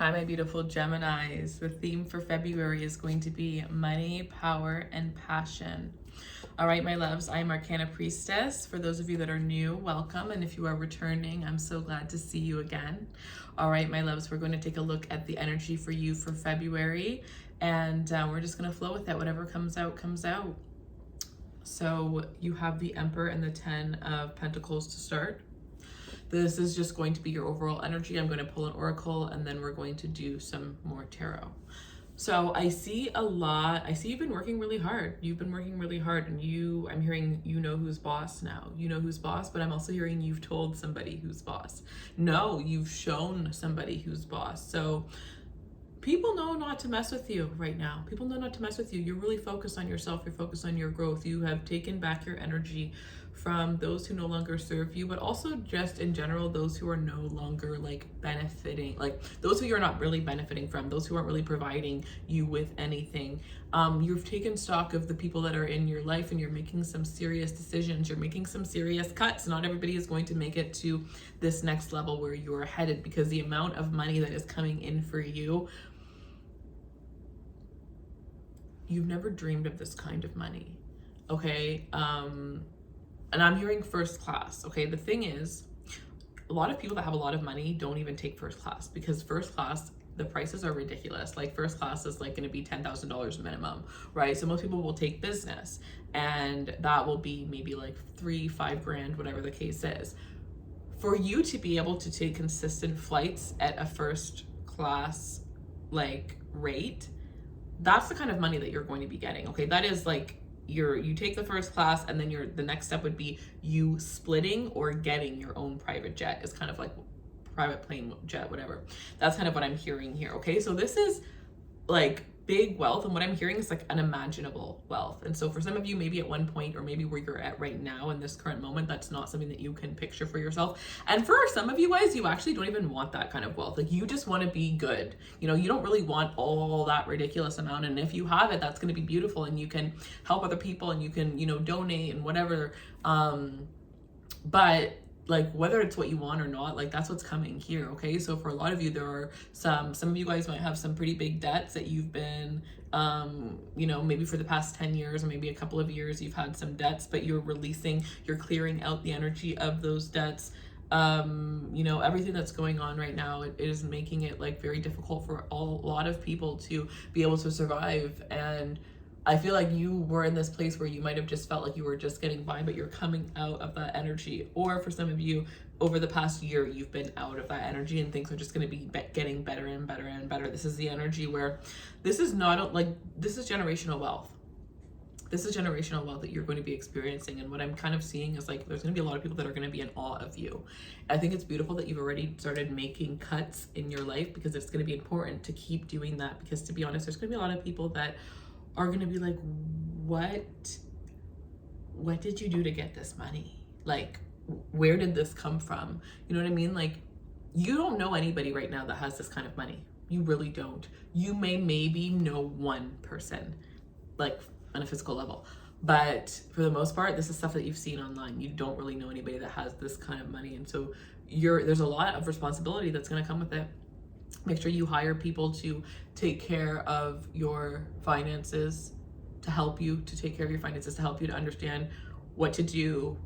Hi, my beautiful Geminis. The theme for February is going to be money, power, and passion. All right, my loves, I am Arcana Priestess. For those of you that are new, welcome. And if you are returning, I'm so glad to see you again. All right, my loves, we're going to take a look at the energy for you for February. And we're just going to flow with it. Whatever comes out, comes out. So you have the Emperor and the 10 of Pentacles to start. This is just going to be your overall energy. I'm going to pull an oracle and then we're going to do some more tarot. So I see you've been working really hard. You've been working really hard and I'm hearing you know who's boss now. You know who's boss, but I'm also hearing you've told somebody who's boss. No, you've shown somebody who's boss. So people know not to mess with you right now. People know not to mess with you. You're really focused on yourself. You're focused on your growth. You have taken back your energy from those who no longer serve you, but also just in general, those who are no longer like benefiting, like those who you're not really benefiting from, those who aren't really providing you with anything. You've taken stock of the people that are in your life and you're making some serious decisions. You're making some serious cuts. Not everybody is going to make it to this next level where you're headed because the amount of money that is coming in for you, you've never dreamed of this kind of money, okay? And I'm hearing first class, okay? The thing is, a lot of people that have a lot of money don't even take first class because first class, the prices are ridiculous. Like first class is like gonna be $10,000 minimum, right? So most people will take business and that will be maybe like 3-5 grand, whatever the case is. For you to be able to take consistent flights at a first class like rate, that's the kind of money that you're going to be getting, okay? That is like you take the first class and then the next step would be you splitting or getting your own private jet is kind of like private plane jet, whatever. That's kind of what I'm hearing here, okay? So this is like big wealth, and what I'm hearing is like unimaginable wealth. And so for some of you, maybe at one point or maybe where you're at right now in this current moment, that's not something that you can picture for yourself. And for some of you guys, you actually don't even want that kind of wealth. Like you just want to be good, you know, you don't really want all that ridiculous amount. And if you have it, that's going to be beautiful and you can help other people and you can, you know, donate and whatever. But like whether it's what you want or not, like that's what's coming here, okay? So for a lot of you, there are some of you guys might have some pretty big debts that you've been, you know, maybe for the past 10 years or maybe a couple of years, you've had some debts, but you're clearing out the energy of those debts. You know, everything that's going on right now, it is making it like very difficult for a lot of people to be able to survive. And I feel like you were in this place where you might have just felt like you were just getting by, but you're coming out of that energy. Or for some of you, over the past year, you've been out of that energy and things are just going to be getting better and better and better. This is the energy where this is not like, this is generational wealth. This is generational wealth that you're going to be experiencing. And what I'm kind of seeing is like, there's going to be a lot of people that are going to be in awe of you. I think it's beautiful that you've already started making cuts in your life because it's going to be important to keep doing that. Because to be honest, there's going to be a lot of people that are going to be like, what did you do to get this money? Like, where did this come from? You know what I mean? Like, you don't know anybody right now that has this kind of money. You really don't. You maybe know one person, like on a physical level. But for the most part, this is stuff that you've seen online. You don't really know anybody that has this kind of money. And so there's a lot of responsibility that's going to come with it. Make sure you hire people to take care of your finances, to help you to take care of your finances, to help you to understand what to do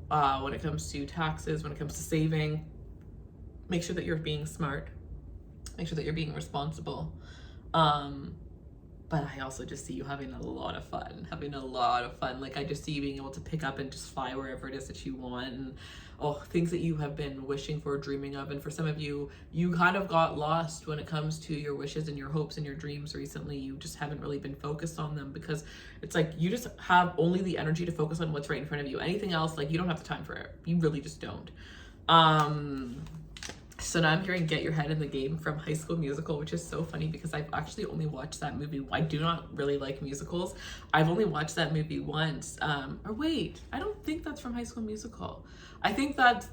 when it comes to taxes, when it comes to saving. Make sure that you're being smart. Make sure that you're being responsible. But I also just see you having a lot of fun, Like I just see you being able to pick up and just fly wherever it is that you want. And things that you have been wishing for, dreaming of. And for some of you, you kind of got lost when it comes to your wishes and your hopes and your dreams recently. You just haven't really been focused on them because it's like you just have only the energy to focus on what's right in front of you. Anything else, like you don't have the time for it. You really just don't. So now I'm hearing Get Your Head in the Game from High School Musical, which is so funny because I've actually only watched that movie. I do not really like musicals. I've only watched that movie once. Or wait, I don't think that's from High School Musical. I think that's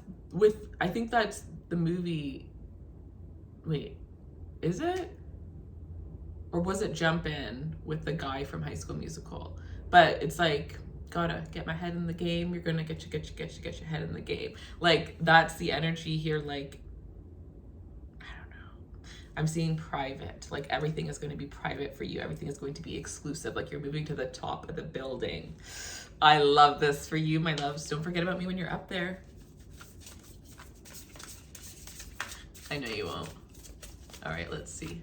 the movie. Wait, is it? Or was it Jump In with the guy from High School Musical? But it's like, gotta get my head in the game. You're gonna get your head in the game. Like that's the energy here. Like, I'm seeing private, like everything is going to be private for you. Everything is going to be exclusive. Like you're moving to the top of the building. I love this for you, my loves. Don't forget about me when you're up there. I know you won't. All right, let's see.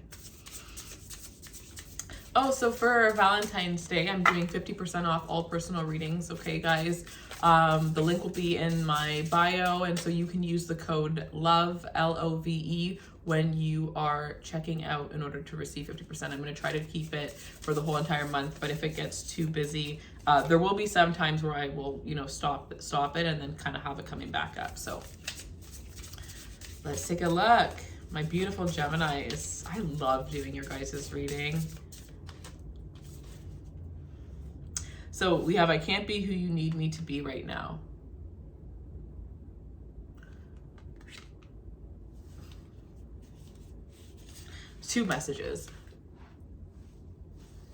Oh, so for Valentine's Day, I'm doing 50% off all personal readings. Okay, guys. The link will be in my bio, and so you can use the code LOVE, LOVE, when you are checking out in order to receive 50%. I'm going to try to keep it for the whole entire month, but if it gets too busy, there will be some times where I will, you know, stop it and then kind of have it coming back up. So let's take a look. My beautiful Geminis. I love doing your guys' reading. So we have, I can't be who you need me to be right now. Two messages.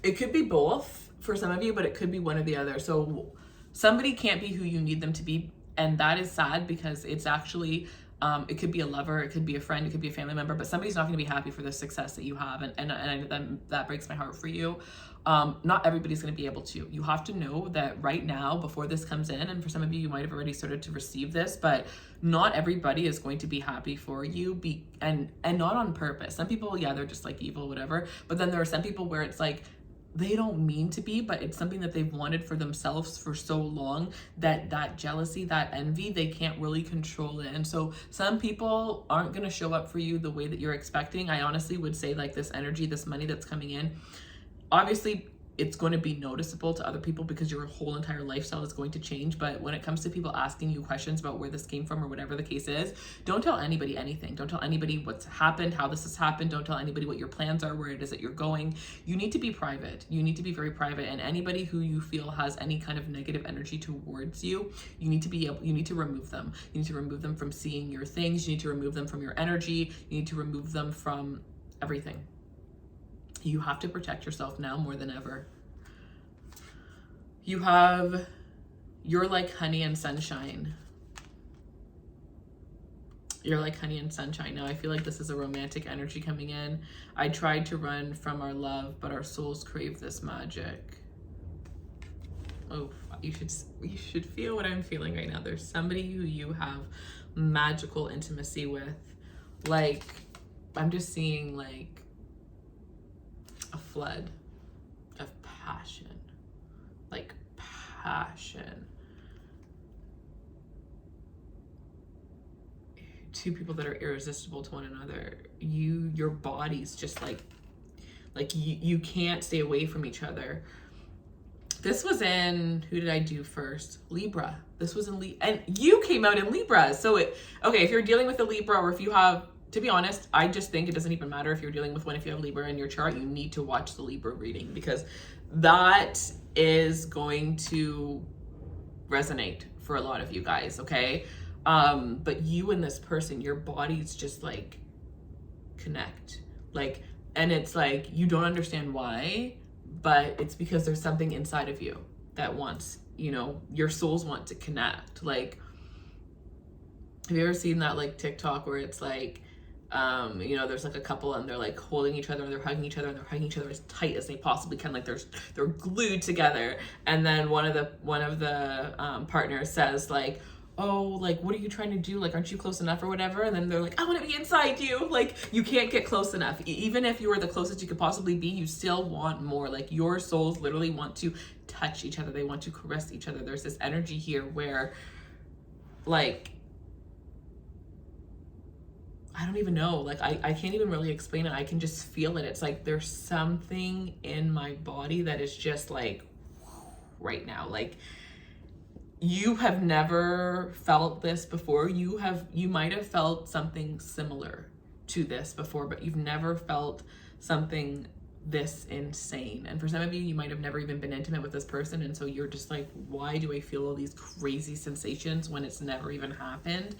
It could be both for some of you, but it could be one or the other. So somebody can't be who you need them to be. And that is sad because it's actually, it could be a lover, it could be a friend, it could be a family member, but somebody's not going to be happy for the success that you have. And that breaks my heart for you. Not everybody's going to be able to. You have to know that right now, before this comes in, and for some of you, you might have already started to receive this, but not everybody is going to be happy for you, and not on purpose. Some people, yeah, they're just like evil, whatever. But then there are some people where it's like, they don't mean to be, but it's something that they've wanted for themselves for so long that that jealousy, that envy, they can't really control it. And so some people aren't going to show up for you the way that you're expecting. I honestly would say, like, this energy, this money that's coming in, obviously it's going to be noticeable to other people because your whole entire lifestyle is going to change. But when it comes to people asking you questions about where this came from or whatever the case is, don't tell anybody anything. Don't tell anybody what's happened, how this has happened. Don't tell anybody what your plans are, where it is that you're going. You need to be private. You need to be very private. And anybody who you feel has any kind of negative energy towards you, you need to remove them. You need to remove them from seeing your things. You need to remove them from your energy. You need to remove them from everything. You have to protect yourself now more than ever. You're like honey and sunshine. You're like honey and sunshine. Now I feel like this is a romantic energy coming in. I tried to run from our love, but our souls crave this magic. Oh, you should feel what I'm feeling right now. There's somebody who you have magical intimacy with. Like, I'm just seeing like a flood of passion, like passion. Two people that are irresistible to one another. Your bodies just like you can't stay away from each other. This was in, who did I do first? Libra. This was in and you came out in Libra. So okay, if you're dealing with a Libra, or if you have, to be honest, I just think it doesn't even matter if you're dealing with one. If you have Libra in your chart, you need to watch the Libra reading, because that is going to resonate for a lot of you guys, okay? But you and this person, your bodies just like connect. Like, and it's like, you don't understand why, but it's because there's something inside of you that wants, you know, your souls want to connect. Like, have you ever seen that like TikTok where it's like, you know, there's like a couple and they're like holding each other and they're hugging each other and they're hugging each other as tight as they possibly can, like they're glued together, and then one of the partners says like, oh, like, what are you trying to do? Like, aren't you close enough or whatever? And then they're like, I want to be inside you. Like, you can't get close enough. Even if you were the closest you could possibly be, you still want more. Like, your souls literally want to touch each other. They want to caress each other. There's this energy here where, like, I don't even know. Like, I can't even really explain it. I can just feel it. It's like there's something in my body that is just like right now. Like, you have never felt this before. You might have felt something similar to this before, but you've never felt something this insane. And for some of you, you might have never even been intimate with this person, and so you're just like, why do I feel all these crazy sensations when it's never even happened?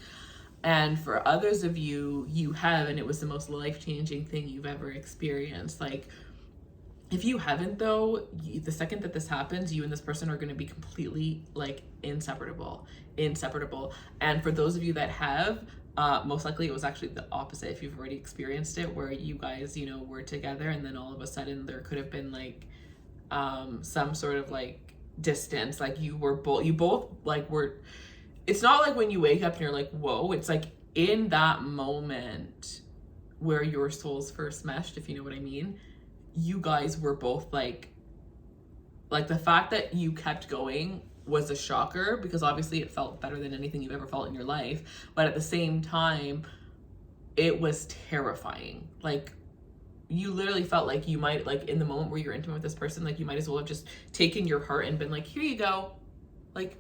And for others of you, you have, and it was the most life-changing thing you've ever experienced. Like, If you haven't though, the second that this happens, you and this person are going to be completely like inseparable. And for those of you that have, most likely it was actually the opposite. If you've already experienced it, where you guys, you know, were together and then all of a sudden there could have been like some sort of like distance, like you both like were, it's not like when you wake up and you're like, whoa, it's like in that moment where your souls first meshed, if you know what I mean, you guys were both like the fact that you kept going was a shocker, because obviously it felt better than anything you've ever felt in your life, but at the same time it was terrifying. Like you literally felt like you might, like in the moment where you're intimate with this person, like you might as well have just taken your heart and been like, here you go, like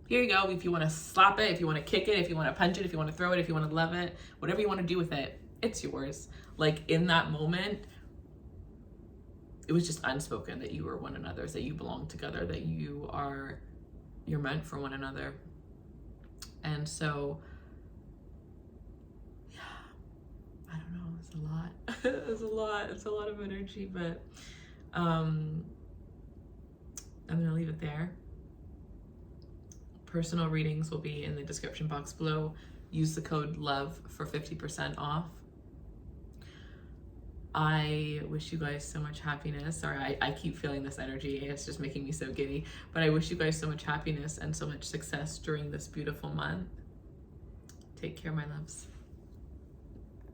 here you go, if you want to slap it, if you want to kick it, if you want to punch it, if you want to throw it, if you want to love it, whatever you want to do with it, it's yours. Like in that moment it was just unspoken that you were one another's, that you belong together, that you're meant for one another. And so, yeah, I don't know, it's a lot. It's a lot of energy, but I'm gonna leave it there. Personal readings will be in the description box below. Use the code LOVE for 50% off. I wish you guys so much happiness. Sorry, I keep feeling this energy. It's just making me so giddy. But I wish you guys so much happiness and so much success during this beautiful month. Take care, my loves.